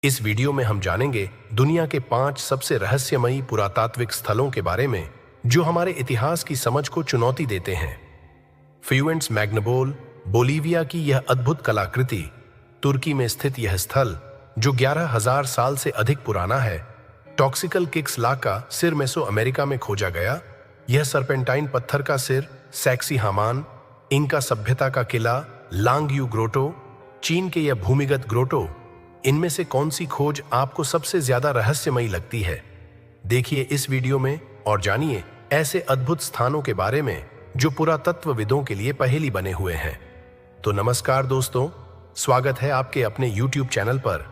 इस वीडियो में हम जानेंगे दुनिया के 5 सबसे रहस्यमयी पुरातात्विक स्थलों के बारे में जो हमारे इतिहास की समझ को चुनौती देते हैं। फ्यूएंट्स मैग्नोबोल, बोलीविया की यह अद्भुत कलाकृति, तुर्की में स्थित यह स्थल जो 11,000 साल से अधिक पुराना है। टॉक्सिकल किक्स ला का सिर मेसो अमेरिका में खोजा गया। यह सर्पेंटाइन पत्थर का सिर सैक्सीहामान, इंका सभ्यता का किला लांगयू ग्रोटो, चीन के यह भूमिगत ग्रोटो, इनमें से कौन सी खोज आपको सबसे ज्यादा रहस्यमयी लगती है? देखिए इस वीडियो में और जानिए ऐसे अद्भुत स्थानों के बारे में जो पुरातत्वविदों के लिए पहेली बने हुए हैं। तो नमस्कार दोस्तों, स्वागत है आपके अपने YouTube चैनल पर।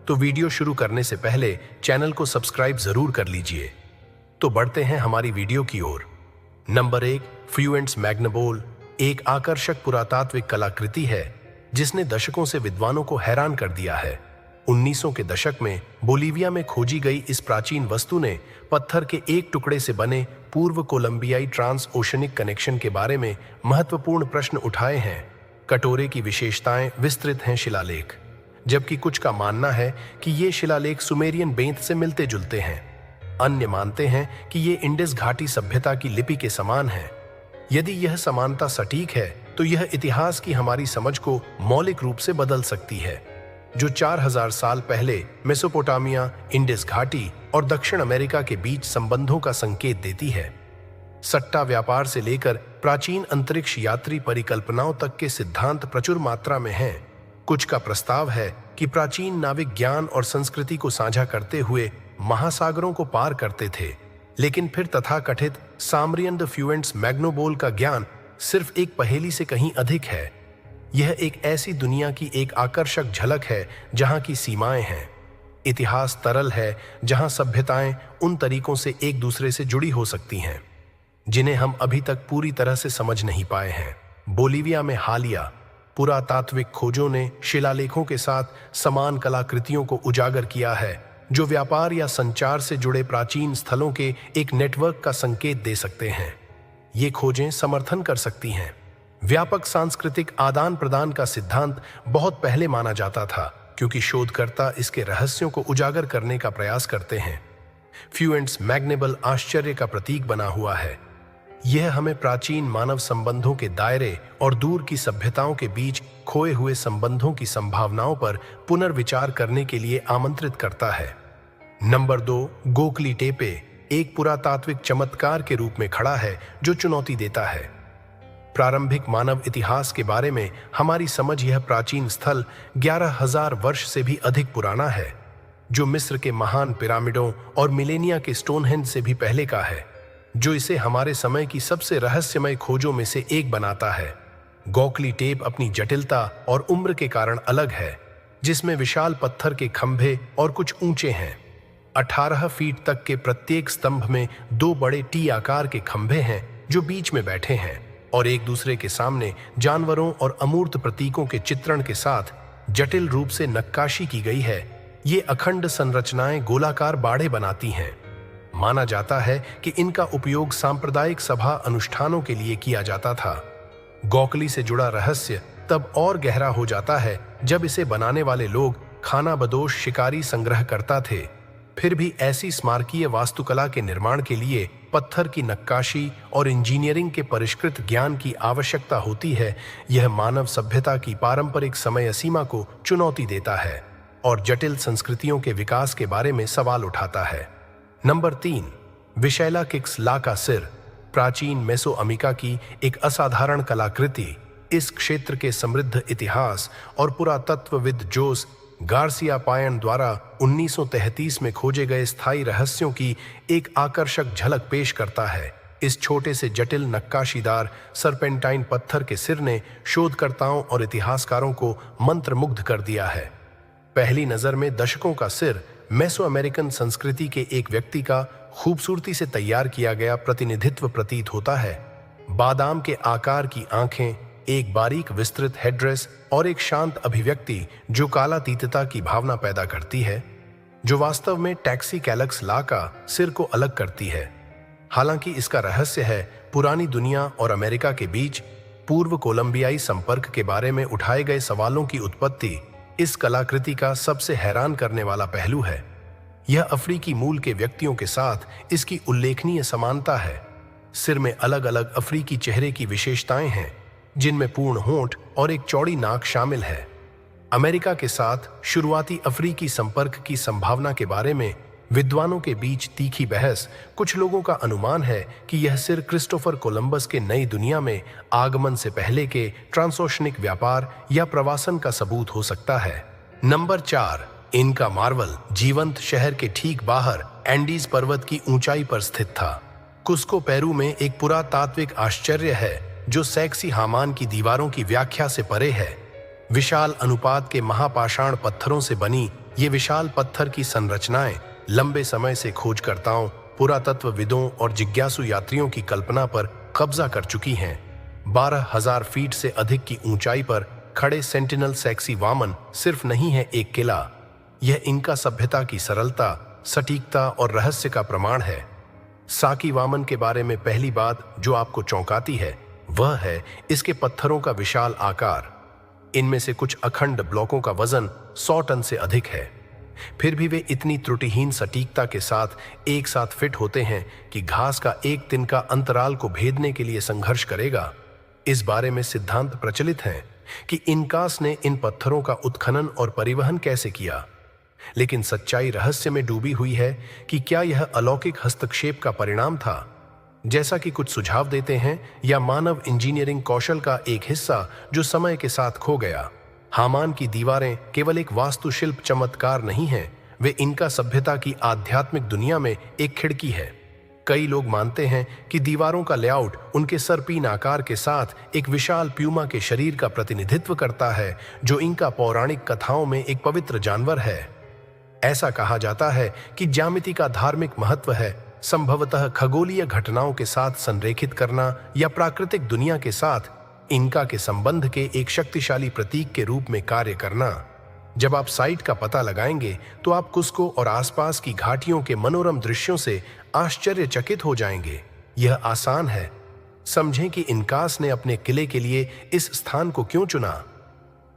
तो वीडियो शुरू करने से पहले चैनल को सब्सक्राइब जरूर कर लीजिए। तो बढ़ते हैं हमारी वीडियो की ओर। नंबर 1, फ्यूएंट्स मैग्नोबोल एक आकर्षक पुरातात्विक कलाकृति है जिसने दशकों से विद्वानों को हैरान कर दिया है। 1900 के दशक में बोलीविया में खोजी गई इस प्राचीन वस्तु ने पत्थर के एक टुकड़े से बने पूर्व कोलंबियाई ट्रांस ओशनिक कनेक्शन के बारे में महत्वपूर्ण प्रश्न उठाए हैं। कटोरे की विशेषताएं विस्तृत हैं शिलालेख, जबकि कुछ का मानना है कि ये शिलालेख सुमेरियन बेंत से मिलते जुलते हैं। अन्य मानते हैं कि ये इंडस घाटी सभ्यता की लिपि के समान है। यदि यह समानता सटीक है तो यह इतिहास की हमारी समझ को मौलिक रूप से बदल सकती है, जो 4000 साल पहले मेसोपोटामिया, इंडस घाटी और दक्षिण अमेरिका के बीच संबंधों का संकेत देती है। सट्टा व्यापार से लेकर प्राचीन अंतरिक्ष यात्री परिकल्पनाओं तक के सिद्धांत प्रचुर मात्रा में हैं। कुछ का प्रस्ताव है कि प्राचीन नाविक ज्ञान और संस्कृति को साझा करते हुए महासागरों को पार करते थे, लेकिन फिर तथाकथित सामरियन द फ्यूएंट्स मैग्नोबोल का ज्ञान सिर्फ एक पहेली से कहीं अधिक है। यह एक ऐसी दुनिया की एक आकर्षक झलक है जहां की सीमाएं हैं। इतिहास तरल है जहां सभ्यताएं उन तरीकों से एक दूसरे से जुड़ी हो सकती हैं जिन्हें हम अभी तक पूरी तरह से समझ नहीं पाए हैं। बोलीविया में हालिया पुरातात्विक खोजों ने शिलालेखों के साथ समान कलाकृतियों को उजागर किया है जो व्यापार या संचार से जुड़े प्राचीन स्थलों के एक नेटवर्क का संकेत दे सकते हैं। ये खोजें समर्थन कर सकती हैं। व्यापक सांस्कृतिक आदान प्रदान का सिद्धांत बहुत पहले माना जाता था क्योंकि शोधकर्ता इसके रहस्यों को उजागर करने का प्रयास करते हैं। फ्यूएंट्स मैग्नोबोल आश्चर्य का प्रतीक बना हुआ है। यह हमें प्राचीन मानव संबंधों के दायरे और दूर की सभ्यताओं के बीच खोए हुए संबंधों की संभावनाओं पर पुनर्विचार करने के लिए आमंत्रित करता है। नंबर 2, गोकली टेपे एक पुरातात्विक चमत्कार के रूप में खड़ा है जो चुनौती देता है। प्रारंभिक मानव इतिहास के बारे में हमारी समझ यह प्राचीन स्थल 11,000 वर्ष से भी अधिक पुराना है, जो मिस्र के महान पिरामिडों और मिलेनिया के स्टोनहेंज से भी पहले का है, जो इसे हमारे समय की सबसे रहस्यमय खोजों में से एक बनाता है। गोकली टेप अपनी जटिलता और उम्र के कारण अलग है, जिसमें विशाल पत्थर के खंभे और कुछ ऊंचे हैं। 18 फीट तक के प्रत्येक स्तंभ में 2 बड़े टी आकार के खंभे हैं जो बीच में बैठे हैं और एक दूसरे के सामने जानवरों और अमूर्त प्रतीकों के चित्रण के साथ जटिल रूप से नक्काशी की गई है। ये अखंड संरचनाएं गोलाकार बाड़े बनाती हैं। माना जाता है कि इनका उपयोग सांप्रदायिक सभा अनुष्ठानों के लिए किया जाता था। गोकली से जुड़ा रहस्य तब और गहरा हो जाता है जब इसे बनाने वाले लोग खानाबदोश शिकारी संग्रह करता थे। फिर भी ऐसी स्मारकीय वास्तुकला के निर्माण के लिए पत्थर की नक्काशी और इंजीनियरिंग के परिष्कृत ज्ञान की आवश्यकता होती है। यह मानव सभ्यता की पारंपरिक समय सीमा को चुनौती देता है और जटिल संस्कृतियों के विकास के बारे में सवाल उठाता है। नंबर 3, विशैला किक्स ला का सिर प्राचीन मेसोअमेरिका की एक असाधारण कलाकृति। इस क्षेत्र के समृद्ध इतिहास और पुरातत्वविद जोस गार्सिया पायन द्वारा 1933 में खोजे गए स्थायी रहस्यों की एक आकर्षक झलक पेश करता है। इस छोटे से जटिल नक्काशीदार सर्पेंटाइन पत्थर के सिर ने शोधकर्ताओं और इतिहासकारों को मंत्रमुग्ध कर दिया है। पहली नजर में दशकों का सिर मेसो अमेरिकन संस्कृति के एक व्यक्ति का खूबसूरती से तैयार किया गया प्रतिनिधित्व प्रतीत होता है। बादाम के आकार की आंखें, एक बारीक विस्तृत हेड्रेस और एक शांत अभिव्यक्ति जो कालातीतता की भावना पैदा करती है, जो वास्तव में टैक्सी कैलक्स ला का सिर को अलग करती है। हालांकि इसका रहस्य है पुरानी दुनिया और अमेरिका के बीच पूर्व कोलंबियाई संपर्क के बारे में उठाए गए सवालों की उत्पत्ति। इस कलाकृति का सबसे हैरान करने वाला पहलू है। यह अफ्रीकी मूल के व्यक्तियों के साथ इसकी उल्लेखनीय समानता है। सिर में अलग अलग अफ्रीकी चेहरे की विशेषताएं हैं, जिनमें पूर्ण होंठ और एक चौड़ी नाक शामिल है। अमेरिका के साथ शुरुआती अफ्रीकी संपर्क की संभावना के बारे में विद्वानों के बीच तीखी बहस। कुछ लोगों का अनुमान है कि यह सिर क्रिस्टोफर कोलंबस के नई दुनिया में आगमन से पहले के ट्रांसओशनिक व्यापार या प्रवासन का सबूत हो सकता है। नंबर 4, इनका मार्वल जीवंत शहर के ठीक बाहर एंडीज पर्वत की ऊंचाई पर स्थित था। कुस्को पेरू में एक पुरातात्विक आश्चर्य है जो सेक्सी हामान की दीवारों की व्याख्या से परे है। विशाल अनुपात के महापाषाण पत्थरों से बनी ये विशाल पत्थर की संरचनाएं लंबे समय से खोजकर्ताओं, पुरातत्वविदों और जिज्ञासु यात्रियों की कल्पना पर कब्जा कर चुकी हैं। 12,000 फीट से अधिक की ऊंचाई पर खड़े सेंटिनल सेक्सी वामन सिर्फ नहीं है एक किला, यह इनका सभ्यता की सरलता, सटीकता और रहस्य का प्रमाण है। साकी वामन के बारे में पहली बात जो आपको चौंकाती है वह है इसके पत्थरों का विशाल आकार। इनमें से कुछ अखंड ब्लॉकों का वजन 100 टन से अधिक है। फिर भी वे इतनी त्रुटिहीन सटीकता के साथ एक साथ फिट होते हैं कि घास का एक तिनका अंतराल को भेदने के लिए संघर्ष करेगा। इस बारे में सिद्धांत प्रचलित हैं कि इनकास ने इन पत्थरों का उत्खनन और परिवहन कैसे किया, लेकिन सच्चाई रहस्य में डूबी हुई है कि क्या यह अलौकिक हस्तक्षेप का परिणाम था, जैसा कि कुछ सुझाव देते हैं, या मानव इंजीनियरिंग कौशल का एक हिस्सा जो समय के साथ खो गया। हामान की दीवारें केवल एक वास्तुशिल्प चमत्कार नहीं हैं, वे इनका सभ्यता की आध्यात्मिक दुनिया में एक खिड़की है। कई लोग मानते हैं कि दीवारों का लेआउट उनके सरपीन आकार के साथ एक विशाल प्यूमा के शरीर का प्रतिनिधित्व करता है, जो इनका पौराणिक कथाओं में एक पवित्र जानवर है। ऐसा कहा जाता है कि ज्यामिति का धार्मिक महत्व है, संभवतः खगोलीय घटनाओं के साथ संरेखित करना या प्राकृतिक दुनिया के साथ इनका के संबंध के एक शक्तिशाली प्रतीक के रूप में कार्य करना। जब आप साइट का पता लगाएंगे तो आप कुस्को और आसपास की घाटियों के मनोरम दृश्यों से आश्चर्यचकित हो जाएंगे। यह आसान है, समझें कि इनकास ने अपने किले के लिए इस स्थान को क्यों चुना।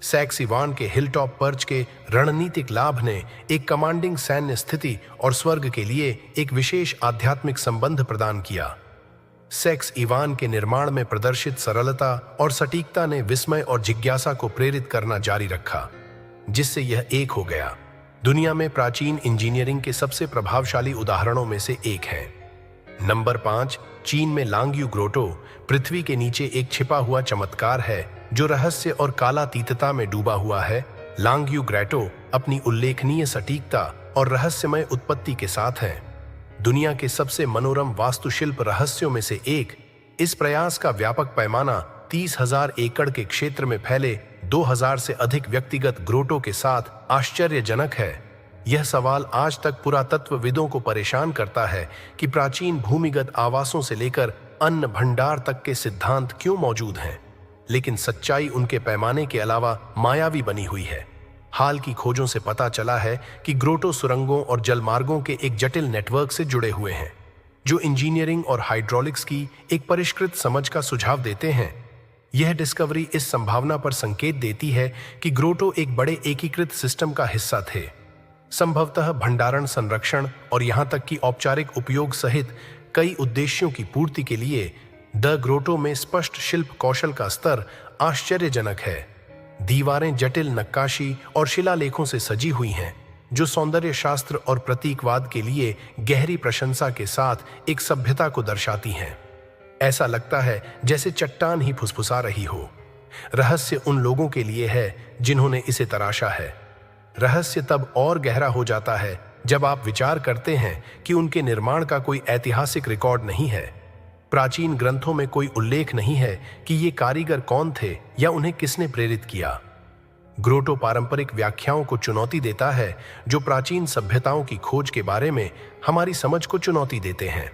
सैक्सीवान के हिलटॉप पर्च के रणनीतिक लाभ ने एक कमांडिंग सैन्य स्थिति और स्वर्ग के लिए एक विशेष आध्यात्मिक संबंध प्रदान किया। सेक्स इवान के निर्माण में प्रदर्शित सरलता और सटीकता ने विस्मय और जिज्ञासा को प्रेरित करना जारी रखा, जिससे यह एक हो गया। दुनिया में प्राचीन इंजीनियरिंग के सबसे प्रभावशाली उदाहरणों में से एक है। नंबर 5, चीन में लांगयू ग्रोटो पृथ्वी के नीचे एक छिपा हुआ चमत्कार है जो रहस्य और कालातीतता में डूबा हुआ है। लांगयू ग्रोटो अपनी उल्लेखनीय सटीकता और रहस्यमय उत्पत्ति के साथ है दुनिया के सबसे मनोरम वास्तुशिल्प रहस्यों में से एक। इस प्रयास का व्यापक पैमाना 30,000 एकड़ के क्षेत्र में फैले 2,000 से अधिक व्यक्तिगत ग्रोटो के साथ आश्चर्यजनक है। यह सवाल आज तक पुरातत्वविदों को परेशान करता है कि प्राचीन भूमिगत आवासों से लेकर अन्न भंडार तक के सिद्धांत क्यों मौजूद हैं, लेकिन सच्चाई उनके पैमाने के अलावा मायावी बनी हुई है। हाल की खोजों से पता चला है कि ग्रोटो सुरंगों और जलमार्गों के एक जटिल नेटवर्क से जुड़े हुए हैं, जो इंजीनियरिंग और हाइड्रोलिक्स की एक परिष्कृत समझ का सुझाव देते हैं। यह डिस्कवरी इस संभावना पर संकेत देती है कि ग्रोटो एक बड़े एकीकृत सिस्टम का हिस्सा थे, संभवतः भंडारण, संरक्षण और यहां तक कि औपचारिक उपयोग सहित कई उद्देश्यों की पूर्ति के लिए। द ग्रोटो में स्पष्ट शिल्प कौशल का स्तर आश्चर्यजनक है। दीवारें जटिल नक्काशी और शिलालेखों से सजी हुई हैं, जो सौंदर्य शास्त्र और प्रतीकवाद के लिए गहरी प्रशंसा के साथ एक सभ्यता को दर्शाती हैं। ऐसा लगता है जैसे चट्टान ही फुसफुसा रही हो। रहस्य उन लोगों के लिए है जिन्होंने इसे तराशा है। रहस्य तब और गहरा हो जाता है जब आप विचार करते हैं कि उनके निर्माण का कोई ऐतिहासिक रिकॉर्ड नहीं है। प्राचीन ग्रंथों में कोई उल्लेख नहीं है कि ये कारीगर कौन थे या उन्हें किसने प्रेरित किया। ग्रोटो पारंपरिक व्याख्याओं को चुनौती देता है, जो प्राचीन सभ्यताओं की खोज के बारे में हमारी समझ को चुनौती देते हैं।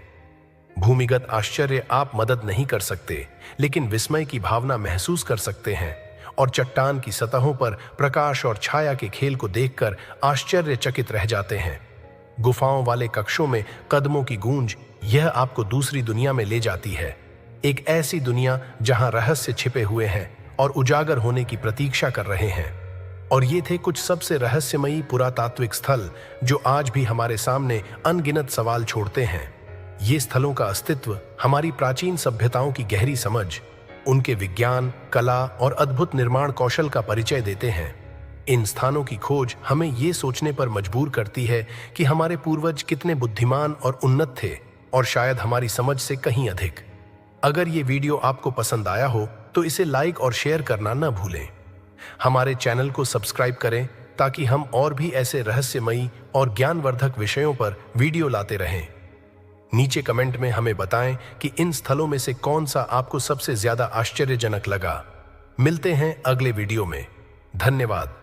भूमिगत आश्चर्य आप मदद नहीं कर सकते, लेकिन विस्मय की भावना महसूस कर सकते हैं, और चट्टान की सतहों पर प्रकाश और छाया के खेल को देखकर आश्चर्यचकित रह जाते हैं। गुफाओं वाले कक्षों में कदमों की गूंज यह आपको दूसरी दुनिया में ले जाती है, एक ऐसी दुनिया जहां रहस्य छिपे हुए हैं और उजागर होने की प्रतीक्षा कर रहे हैं। और ये थे कुछ सबसे रहस्यमयी पुरातात्विक स्थल जो आज भी हमारे सामने अनगिनत सवाल छोड़ते हैं। ये स्थलों का अस्तित्व हमारी प्राचीन सभ्यताओं की गहरी समझ, उनके विज्ञान, कला और अद्भुत निर्माण कौशल का परिचय देते हैं। इन स्थानों की खोज हमें ये सोचने पर मजबूर करती है कि हमारे पूर्वज कितने बुद्धिमान और उन्नत थे, और शायद हमारी समझ से कहीं अधिक। अगर ये वीडियो आपको पसंद आया हो तो इसे लाइक और शेयर करना न भूलें। हमारे चैनल को सब्सक्राइब करें ताकि हम और भी ऐसे रहस्यमयी और ज्ञानवर्धक विषयों पर वीडियो लाते रहें। नीचे कमेंट में हमें बताएं कि इन स्थलों में से कौन सा आपको सबसे ज्यादा आश्चर्यजनक लगा। मिलते हैं अगले वीडियो में। धन्यवाद।